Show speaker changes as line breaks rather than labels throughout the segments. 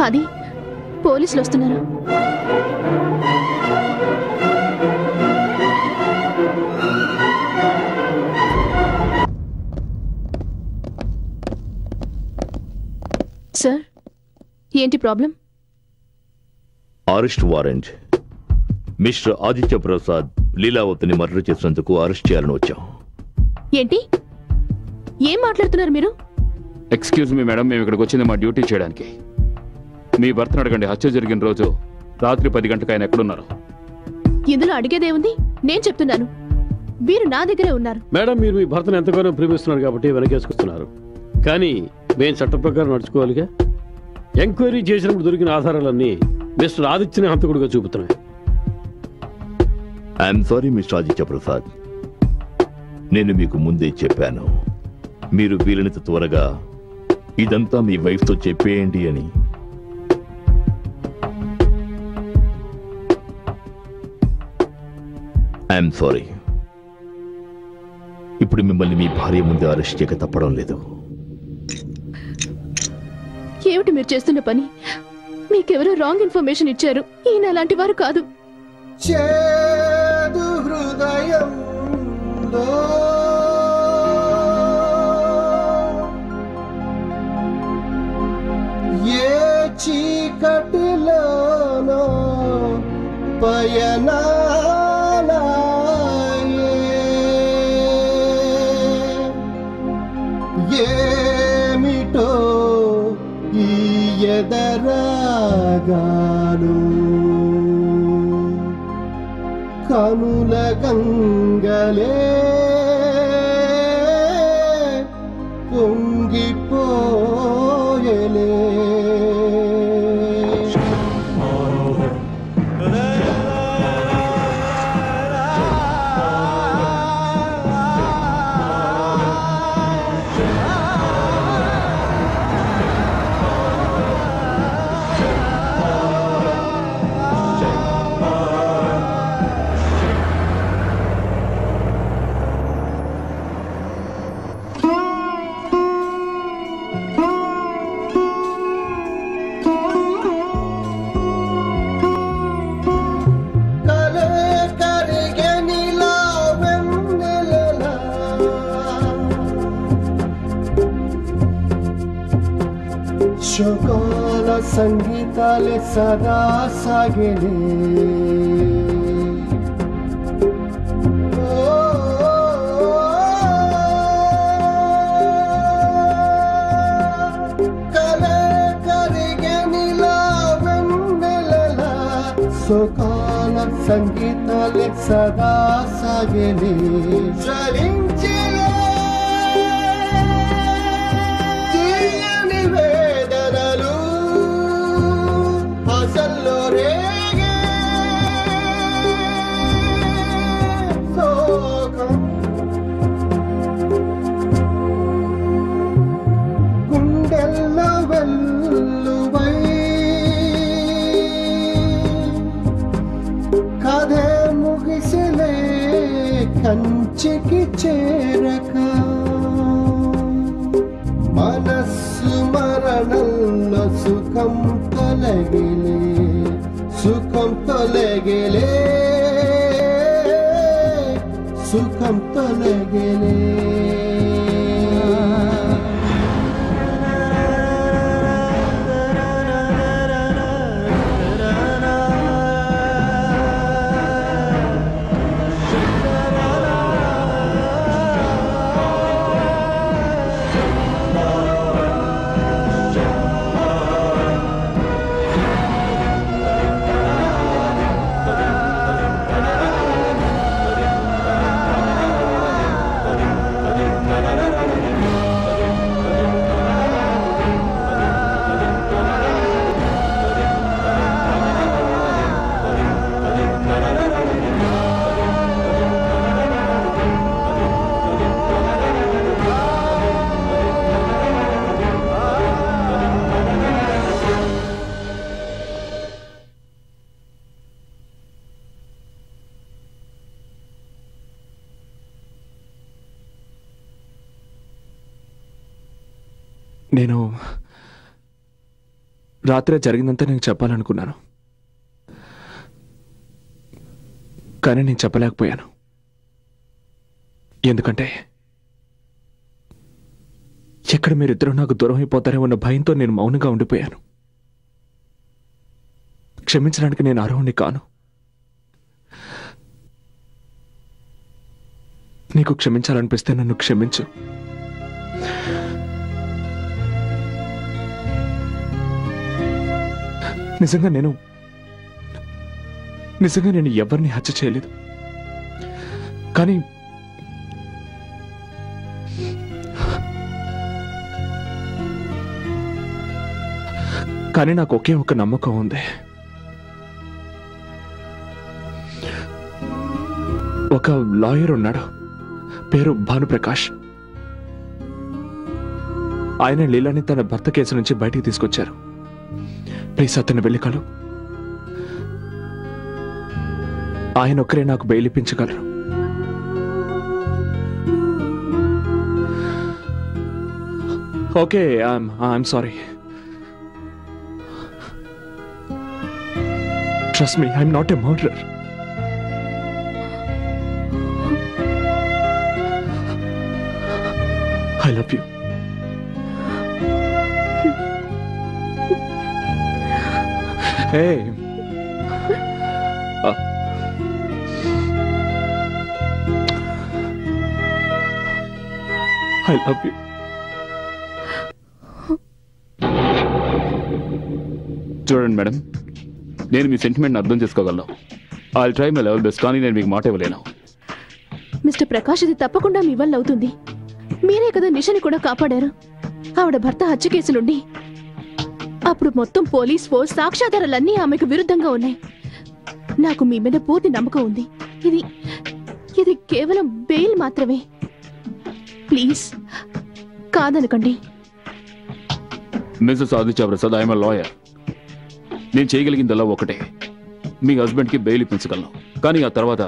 అది పోలీసులు వస్తున్నారు. సార్, ఏంటి problem?
Arrest warrant. Mister Aditya Prasad లీలావతిని మర్డర్ చేసినందుకు అరెస్ట్ చేయాలని వచ్చాం.
ఏంటి? ఏం మాట్లాడుతున్నారు మీరు?
ఎక్స్క్యూజ్ మీ మేడం, మేము ఇక్కడికి వచ్చింది మా డ్యూటీ చేయడానికి. మీ భర్తను అడగండి, హత్య జరిగిన రోజు రాత్రి 10 గంటలకు ఆయన ఎక్కడున్నారు?
ఇందులో అడిగేదేముంది? నేను చెప్తున్నాను, మీరు నా దగ్గరే ఉన్నారు.
మేడం, మీరు మీ భర్తను ఎంతగానో ప్రేమిస్తున్నారు కాబట్టి వెనకేసుకొస్తున్నారు. కానీ మేము చట్ట ప్రకారం నడుచుకోవాలిగా. ఎంక్వైరీ చేసినప్పుడు దొరికిన ఆధారాలన్నీ మిస్టర్ ఆదిత్యని హంతకుడిగా చూపుతున్నాయి.
I'm sorry mister Aditya Prasad, నేను మీకు ముందే చెప్పాను, మీరు వీలైనంత త్వరగా ఇదంతా మీ వైఫ్తో చెప్పేయండి అని. I'm sorry. ఇప్పుడు మిమ్మల్ని మీ భార్య ముందే అరెస్ట్ చేయక తప్పడం లేదు.
ఏమిటి మీరు చేస్తున్న పని? మీకెవరో రాంగ్ ఇన్ఫర్మేషన్ ఇచ్చారు. ఈయన అలాంటి వారు కాదు.
చేదు హృదయంలో ఏ చీకటిలోనో పయనాలాయే, ఏమిటో ఈ ఎదరాగాలు, కనుల గంగలే పొంగిపోయలే. శోకాల సంగీతాలే సదా సాగేలే. కలే కరిగెనిలా వెన్నెలలా, శోకాల సంగీతాలే సదా సాగేలే. చలించిలే గుండెల్లో వెల్లువై కథే ముగిసిలే కంచికి చేరక, మనస్సు మరణంలో సుఖం తొలగిలే, సుఖం తొలగిలే, సుఖం తొలగిలే.
రాత్రే జరిగిందంతా నేను చెప్పాలనుకున్నాను, కానీ నేను చెప్పలేకపోయాను. ఎందుకంటే ఎక్కడ మీరిద్దరూ నాకు దూరం అయిపోతారేమో అన్న భయంతో నేను మౌనంగా ఉండిపోయాను. క్షమించడానికి నేను అర్హుణ్ణి కాను. నీకు క్షమించాలనిపిస్తే నన్ను క్షమించు. నిజంగా నేను ఎవరిని హత్య చేయలేదు. కానీ నాకు ఒకే ఒక నమ్మకం ఉంది. ఒక లాయర్ ఉన్నాడు, పేరు భానుప్రకాష్. ఆయన లీలాని తన భర్త కేసు నుంచి బయటికి తీసుకొచ్చారు. ప్లీజ్ అతన్ని వెళ్ళి కలు. ఆయన ఒక్కరే నాకు బెయిల్ ఇప్పించగలరు. Okay, I'm sorry. Trust me, I'm not a murderer. I love you. Hey. I love you.
చూడండి మేడం, నేను మీ సెంటిమెంట్ని అర్థం చేసుకోగలను. I try my level best, కానీ నేను మీకు మాట ఇవ్వలేను.
మిస్టర్ ప్రకాష్, ఇది తప్పకుండా మీ వల్ల అవుతుంది. మీరే కదా నిషని కూడా కాపాడారు, ఆవిడ భర్త హత్య కేసు నుండి. అప్పుడు మొత్తం పోలీస్ ఫోర్స్, సాక్ష్యాధారాలన్నీ ఆమెకు విరుద్ధంగా ఉన్నాయి. నాకు మీ మీద పూర్తి నమ్మకం ఉంది. ఇది కేవలం బెయిల్ మాత్రమే. ప్లీజ్ కాదనకండి.
Mrs Aditya Prasad, I'm a lawyer. నేను చేయగలిగిందల్లా ఒకటే, మీ హస్బెండ్కి బెయిల్ ఇప్పించగలను. కానీ ఆ తర్వాత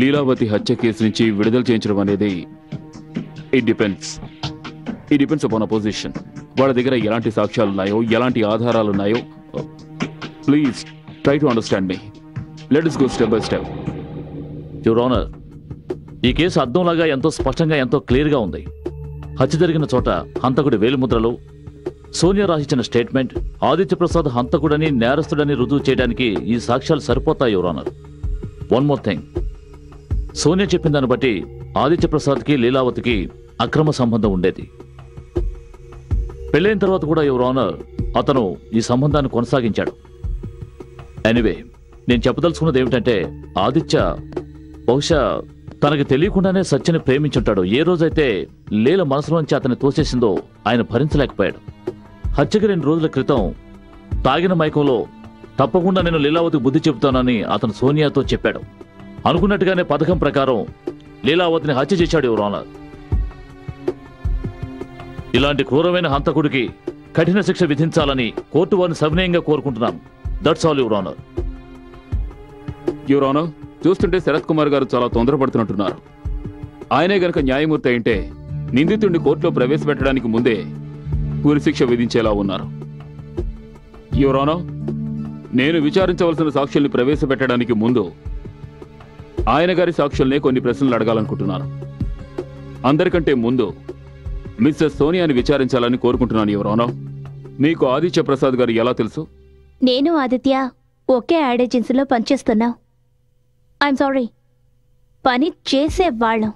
లీలావతి హత్య కేసు నుంచి విడుదల చేయించడం అనేది ఇట్ డిపెండ్స్ అపాన్ అపోజిషన్. వాళ్ళ దగ్గర ఎలాంటి సాక్ష్యాలు ఉన్నాయో, ఎలాంటి ఆధారాలు ఉన్నాయో. Please try to understand me. Let us go step by step.
Your honour, ఈ కేసు అర్థంలాగా ఎంతో స్పష్టంగా, ఎంతో క్లియర్గా ఉంది. హత్య జరిగిన చోట హంతకుడి వేలిముద్రలు, సోనియా రాసిచ్చిన స్టేట్మెంట్, ఆదిత్య ప్రసాద్ హంతకుడని, నేరస్తుడని రుజువు చేయడానికి ఈ సాక్ష్యాలు సరిపోతాయి your honour. One more thing, Sonia చెప్పిన దాన్ని బట్టి ఆదిత్య ప్రసాద్కి లీలావతికి అక్రమ సంబంధం ఉండేది. పెళ్ళైన తర్వాత కూడా యువర్ ఆనర్ అతను ఈ సంబంధాన్ని కొనసాగించాడు. ఎనీవే, నేను చెప్పదలుచుకున్నది ఏమిటంటే, ఆదిత్య బహుశా తనకి తెలియకుండానే సత్యని ప్రేమించుంటాడు. ఏ రోజైతే లీల మనసులోంచి అతన్ని తోసేసిందో ఆయన భరించలేకపోయాడు. హత్యకి 2 రోజుల క్రితం తాగిన మైకంలో తప్పకుండా నేను లీలావతికి బుద్ధి చెబుతానని అతను సోనియాతో చెప్పాడు. అనుకున్నట్టుగానే పథకం ప్రకారం లీలావతిని హత్య చేశాడు యువర్ ఆనర్. ఇలాంటి క్రూరమైన హంతకుడికి కఠిన శిక్ష విధించాలని కోర్టు వారిని సవినయంగా కోరుకుంటున్నాను. That's all your honour.
Your honour, చూస్తుంటే శరత్ కుమార్ గారు చాలా తొందరపడుతున్నట్టున్నారు. ఆయనే గనక న్యాయమూర్తి అయితే నిందితుడిని కోర్టులో ప్రవేశపెట్టడానికి ముందే ఉరిశిక్ష విధించేలా ఉన్నారు. యువర్ ఆనర్, నేను విచారించవలసిన సాక్షుల్ని ప్రవేశపెట్టడానికి ముందు ఆయన గారి సాక్షుల్నే కొన్ని ప్రశ్నలు అడగాలనుకుంటున్నాను. అందరికంటే ముందు మిస్సెస్ సోనియాని విచారించాలని కోరుకుంటున్నాను యువర్ ఆనర్. మీకు ఆదిత్య ప్రసాద్ గారు ఎలా తెలుసు?
నేను ఆదిత్య ఒకే యాడ్ ఏజెన్సీలో పనిచేస్తున్నాం. ఐఎమ్ సారీ, పని చేసేవాళ్ళం.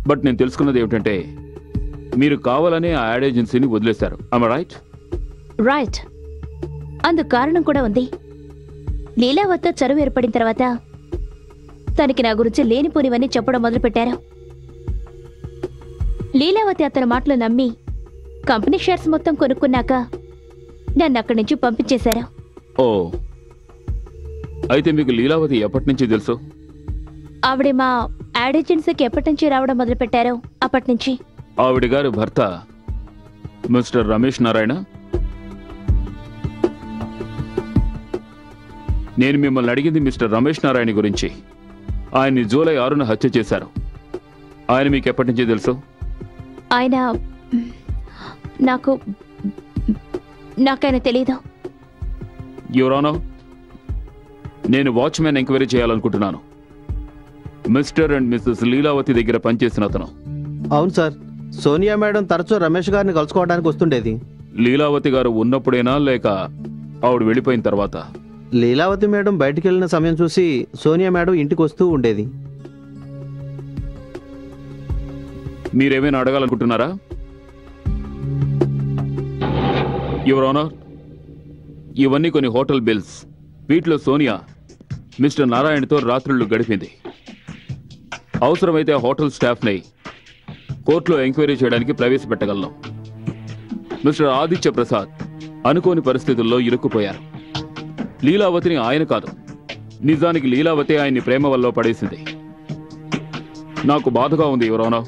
బట్ నేను తెలుసుకున్నది ఏమిటంటే, మీరు కావాలనే ఆ యాడ్ ఏజెన్సీని వదిలేశారు. am I right?
రైట్. అందుకు కారణం కూడా ఉంది. లీలావతితో చరువు ఏర్పడిన తర్వాత తనకి నా గురించి లేనిపోనివన్నీ చెప్పడం మొదలుపెట్టారు. లీలావతి అతని మాటలు నమ్మి కంపెనీ షేర్స్ మొత్తం కొనుక్కున్నాక నన్ను అక్కడి నుంచి పంపించేశారు.
ఓ, అయితే మీకు లీలావతి ఎప్పటి నుంచి తెలుసు?
ఆవిడ మా యాడ్ ఏజెన్సీకి ఎప్పటి నుంచి రావడం మొదలుపెట్టారో అప్పటి నుంచి.
ఆవిడ గారి భర్త మిస్టర్ రమేష్ నారాయణ. నేను మిమ్మల్ని అడిగింది మిస్టర్ రమేష్ నారాయణ గురించి. ఆయన్ని జూలై 6న హత్య చేశారు. ఆయన మీకు ఎప్పటి నుంచి తెలుసు?
ఆయన నాకైనా తెలీదు.
యువర్ ఆనర్, నేను వాచ్మెన్ ఎంక్వైరీ చేయాలనుకుంటున్నాను. మిస్టర్ అండ్ మిస్సెస్ లీలావతి దగ్గర పనిచేసిన అతను.
అవును సార్, సోనియా మేడం తరచూ రమేష్ గారిని కలుసుకోవడానికి వస్తుండేది.
లీలావతి గారు ఉన్నప్పుడేనా లేక ఆవిడ వెళ్ళిపోయిన తర్వాత?
లీలావతి మేడం బయటికి వెళ్ళిన సమయం చూసి సోనియా మేడం ఇంటికి వస్తూ ఉండేది.
మీరేమైనా అడగాలనుకుంటున్నారా? యువర్ ఆనర్, ఇవన్నీ కొన్ని హోటల్ బిల్స్. వీటిలో సోనియా మిస్టర్ నారాయణతో రాత్రుళ్ళు గడిపింది. అవసరమైతే హోటల్ స్టాఫ్ని కోర్టులో ఎంక్వైరీ చేయడానికి ప్రవేశపెట్టగలను. మిస్టర్ ఆదిత్య ప్రసాద్ అనుకోని పరిస్థితుల్లో ఇరుక్కుపోయారు. లీలావతిని ఆయన కాదు, నిజానికి లీలావతి ఆయన్ని ప్రేమ వల్ల పడేసింది. నాకు బాధగా ఉంది యువర్ ఆనర్.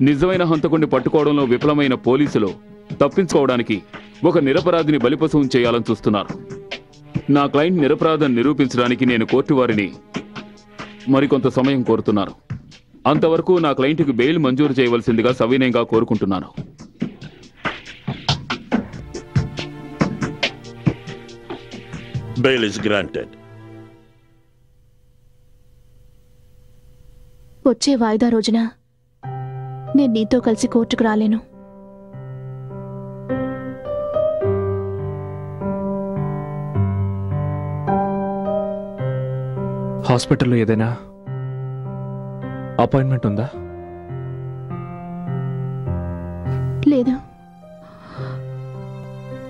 నిజమైన హంతకుడిని పట్టుకోవడంలో విఫలమైన పోలీసులు తప్పించుకోవడానికి ఒక నిరపరాధిని బలిపశువుం చేయాలని చూస్తున్నారు. నా క్లయింట్ నిరపరాధం నిరూపించడానికి నేను కోర్టు వారిని మరికొంత సమయం కోరుతున్నాను. అంతవరకు నా క్లయింట్కి బెయిల్ మంజూరు చేయవలసిందిగా సవినయంగా కోరుకుంటున్నాను.
Bail is granted.
వచ్చే వాయిదా రోజున నేను నీతో కలిసి కోర్టుకు రాలేను.
హాస్పిటల్లో ఏదైనా అపాయింట్మెంట్ ఉందా?
లేదా,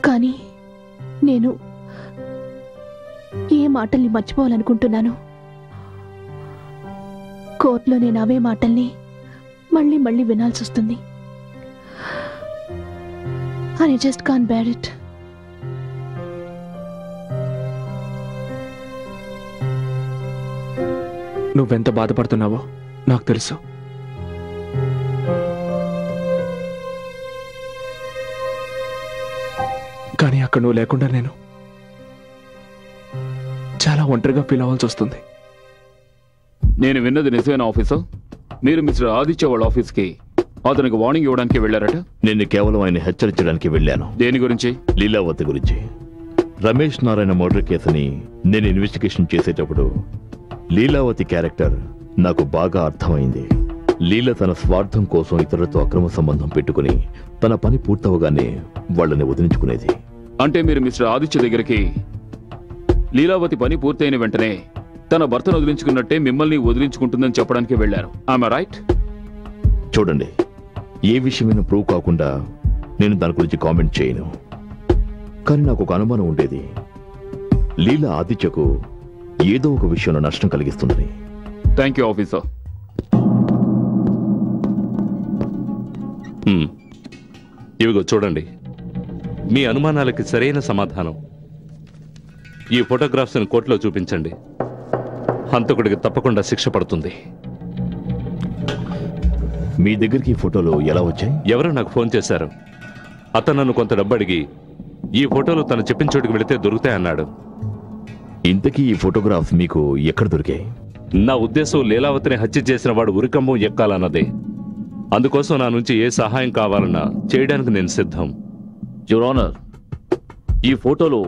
కానీ నేను ఏ మాటల్ని మర్చిపోవాలనుకుంటున్నాను. కోర్టులో నేను అవే మాటల్ని మళ్ళీ మళ్ళీ వినాల్సి వస్తుంది. I just can't bear it.
నువ్వెంత బాధపడుతున్నావో నాకు తెలుసు. కానీ అక్కడ నువ్వు లేకుండా నేను చాలా ఒంటరిగా ఫీల్ అవ్వాల్సి వస్తుంది.
నేను విన్నది నిజమైన ఆఫీసర్? మీరు మిస్టర్ ఆదిత్య వాళ్ళ ఆఫీస్కి అతనికి వార్నింగ్ ఇవ్వడానికి వెళ్ళారట?
నేను కేవలం ఆయన హెచ్చరించడానికి వెళ్ళాను.
దేని గురించి?
లీలావతి గురించి. రమేష్ నారాయణ మర్డర్ కేసుని నేను ఇన్వెస్టిగేషన్ చేసేటప్పుడు లీలావతి క్యారెక్టర్ నాకు బాగా అర్థమైంది. లీల తన స్వార్థం కోసం ఇతరులతో అక్రమ సంబంధం పెట్టుకుని తన పని పూర్తవగానే వాళ్ళని వదిలించుకునేది.
అంటే మీరు మిస్టర్ ఆదిత్య దగ్గరికి లీలావతి పని పూర్తయిన వెంటనే తన భర్తను వదిలించుకున్నట్టే మిమ్మల్ని వదిలించుకుంటుందని చెప్పడానికి వెళ్ళారు. ఆమె రైట్?
చూడండి, ఏ విషయమైనా ప్రూవ్ కాకుండా నేను దాని గురించి కామెంట్ చేయను. కానీ నాకు ఒక అనుమానం ఉండేది, లీల ఆదిత్యకు ఏదో ఒక విషయంలో నష్టం కలిగిస్తుందని.
Thank you officer.
ఇవిగో చూడండి, మీ అనుమానాలకి సరైన సమాధానం. ఈ ఫోటోగ్రాఫ్స్ని కోర్టులో చూపించండి. హంతకుడికి తప్పకుండా శిక్ష పడుతుంది.
మీ దగ్గరికి ఈ ఫోటోలు ఎలా వచ్చాయి?
ఎవరో నాకు ఫోన్ చేశారు. అతను నన్ను కొంత డబ్బు అడిగి ఈ ఫోటోలు తను చెప్పిన చోటుకి వెళితే దొరుకుతాయన్నాడు.
ఇంతకీ ఈ ఫోటోగ్రాఫ్స్ మీకు ఎక్కడ దొరికాయి?
నా ఉద్దేశం లీలావతిని హత్య చేసిన వాడు ఉరికంబం ఎక్కాలన్నదే. అందుకోసం నా నుంచి ఏ సహాయం కావాలన్నా చేయడానికి నేను సిద్ధం.
యువర్ ఆనర్, ఈ ఫోటోలు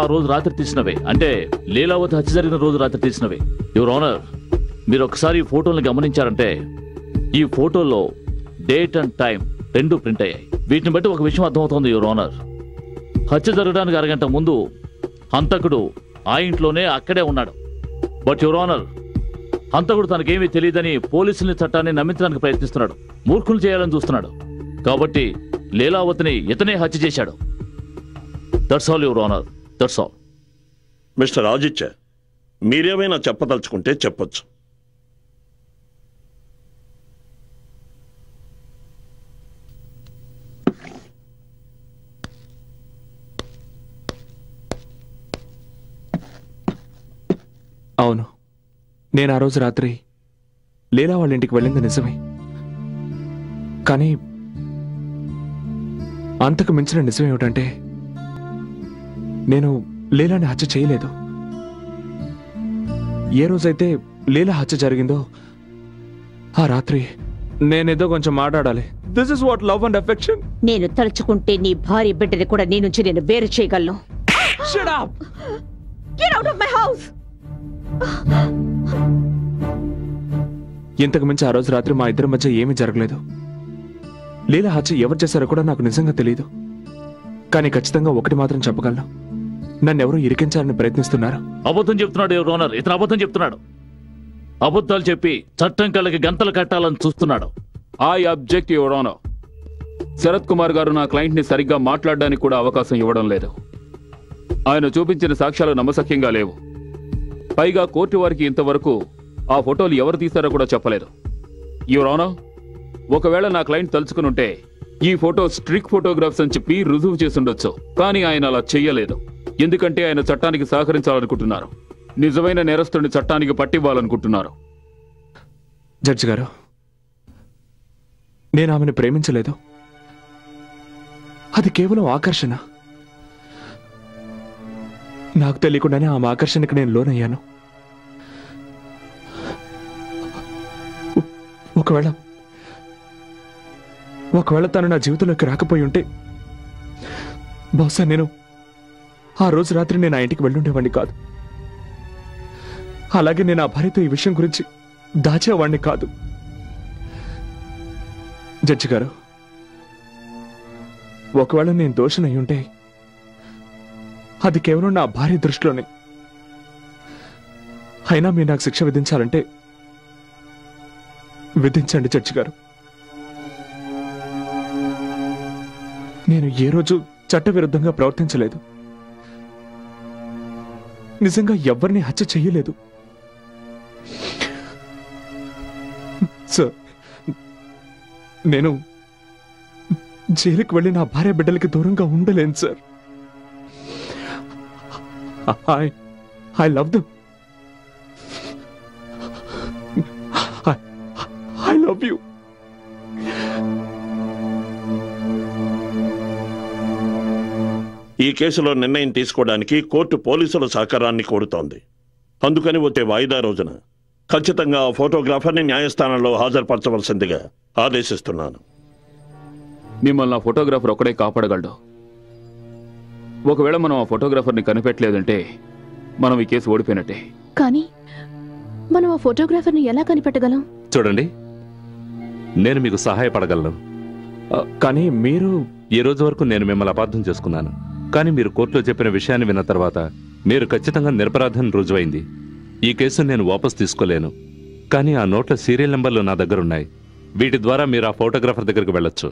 ఆ రోజు రాత్రి తీసినవే. అంటే లీలావతి హత్య జరిగిన రోజు రాత్రి తీసినవే. యువర్ ఆనర్, మీరు ఒకసారి ఈ ఫోటోలను గమనించారంటే ఈ ఫోటోల్లో డేట్ అండ్ టైం రెండు ప్రింట్ అయ్యాయి. వీటిని బట్టి ఒక విషయం అర్థమవుతోంది యువర్ ఆనర్. హత్య జరగడానికి అరగంట ముందు హంతకుడు ఆ ఇంట్లోనే అక్కడే ఉన్నాడు. బట్ యువర్ ఆనర్, హంతకుడు తనకేమీ తెలియదని పోలీసుల్ని చట్టాన్ని నమ్మించడానికి ప్రయత్నిస్తున్నాడు. మూర్ఖులు చేయాలని చూస్తున్నాడు. కాబట్టి లీలావతిని ఇతనే హత్య చేశాడు. That's all your honour, that's all.
Mister Aditya, మీరేమైనా చెప్పదలుచుకుంటే చెప్పొచ్చు.
అవును, నేను ఆ రోజు రాత్రి లీలా వాళ్ళ ఇంటికి వెళ్ళింది నిజమే. కానీ అంతకు మించిన నిజం ఏమిటంటే నేను లీలాని హత్య చేయలేదు. ఏ రోజైతే లీలా హత్య జరిగిందో ఆ రాత్రి నేనేదో కొంచెం మాట్లాడాలి. This is what love and affection.
నేను తలుచుకుంటే నీ భార్య బిడ్డని కూడా నీ నుంచి నేను వేరు చేయగలను.
Shut up!
Get out of my house!
ఇంతకు మించి ఆ రోజు రాత్రి మా ఇద్దరి మధ్య ఏమీ జరగలేదు. లీలా హత్య ఎవరు చేశారో కూడా నాకు నిజంగా తెలియదు. కానీ ఖచ్చితంగా ఒకటి మాత్రం చెప్పగలను, నన్నెవరూ ఇరికించాలని ప్రయత్నిస్తున్నారు.
అబద్ధం చెప్తున్నాడు యువర్ ఆనర్. ఇతను అబద్ధం చెప్తున్నాడు. అబద్ధాలు చెప్పి చట్టం కళ్ళకి గంతలు కట్టాలని చూస్తున్నాడు.
I object your honour. Sarath Kumar గారు నా క్లయింట్ ని సరిగ్గా మాట్లాడడానికి కూడా అవకాశం ఇవ్వడం లేదు. ఆయన చూపించిన సాక్ష్యాలు నమ్మశక్యంగా లేవు. పైగా కోర్టు వారికి ఇంతవరకు ఆ ఫోటోలు ఎవరు తీశారో కూడా చెప్పలేదు. యువర్ ఆనర్, ఒకవేళ నా క్లయింట్ తలుచుకునుంటే ఈ ఫోటో స్ట్రిక్ ఫోటోగ్రాఫ్స్ అని చెప్పి రుజువు చేసుండొచ్చు. కానీ ఆయన అలా చెయ్యలేదు. ఎందుకంటే ఆయన చట్టానికి సహకరించాలనుకుంటున్నారు. నిజమైన నేరస్తుడిని చట్టానికి పట్టివ్వాలనుకుంటున్నారు.
జడ్జి గారు, నేను ఆమెను ప్రేమించలేదు. అది కేవలం ఆకర్షణ. నాకు తెలియకుండానే ఆమె ఆకర్షణకి నేను లోనయ్యాను. ఒకవేళ తను నా జీవితంలోకి రాకపోయి ఉంటే బహుశా నేను ఆ రోజు రాత్రి నేను ఆ ఇంటికి వెళ్ళుండేవాడిని కాదు. అలాగే నేను ఆ భార్యతో ఈ విషయం గురించి దాచేవాడిని కాదు. జడ్జి గారు, ఒకవేళ నేను దోషనై ఉంటే అది కేవలం నా భార్య దృష్టిలోనే. అయినా మీరు నాకు శిక్ష విధించాలంటే విధించండి జడ్జి గారు. నేను ఏ రోజు చట్టవిరుద్ధంగా ప్రవర్తించలేదు. నిజంగా ఎవరిని హత్య చెయ్యలేదు. సార్, నేను జైలుకి వెళ్ళి నా భార్య బిడ్డలకి దూరంగా ఉండలేను sir. I love them. I love you.
ఈ కేసులో నిర్ణయం తీసుకోవడానికి కోర్టు పోలీసుల సహకారాన్ని కోరుతోంది. అందుకని వచ్చే వాయిదా రోజున ఖచ్చితంగా ఆ ఫోటోగ్రాఫర్ని న్యాయస్థానంలో హాజరుపరచవలసిందిగా ఆదేశిస్తున్నాను.
మిమ్మల్ని ఆ ఫోటోగ్రాఫర్ ఒకడే కాపాడగలడు. ఒకవేళ మనం ఆ ఫోటోగ్రాఫర్ని కనిపెట్టలేదంటే మనం ఈ కేసు ఓడిపోయినట్టే.
కానీ మనం ఆ ఫోటోగ్రాఫర్ని ఎలా కనిపెట్టగలం?
చూడండి, నేను మీకు సహాయపడగలను.
కానీ మీరు
ఈ రోజు వరకు నేను మిమ్మల్ని అపార్థం చేసుకున్నాను. కానీ మీరు కోర్టులో చెప్పిన విషయాన్ని విన్న తర్వాత మీరు ఖచ్చితంగా నిరపరాధం రుజువైంది. ఈ కేసును నేను వాపస్ తీసుకోలేను. కానీ ఆ నోట్ల సీరియల్ నెంబర్లు నా దగ్గర ఉన్నాయి. వీటి ద్వారా మీరు ఆ ఫోటోగ్రాఫర్ దగ్గరికి వెళ్ళొచ్చు.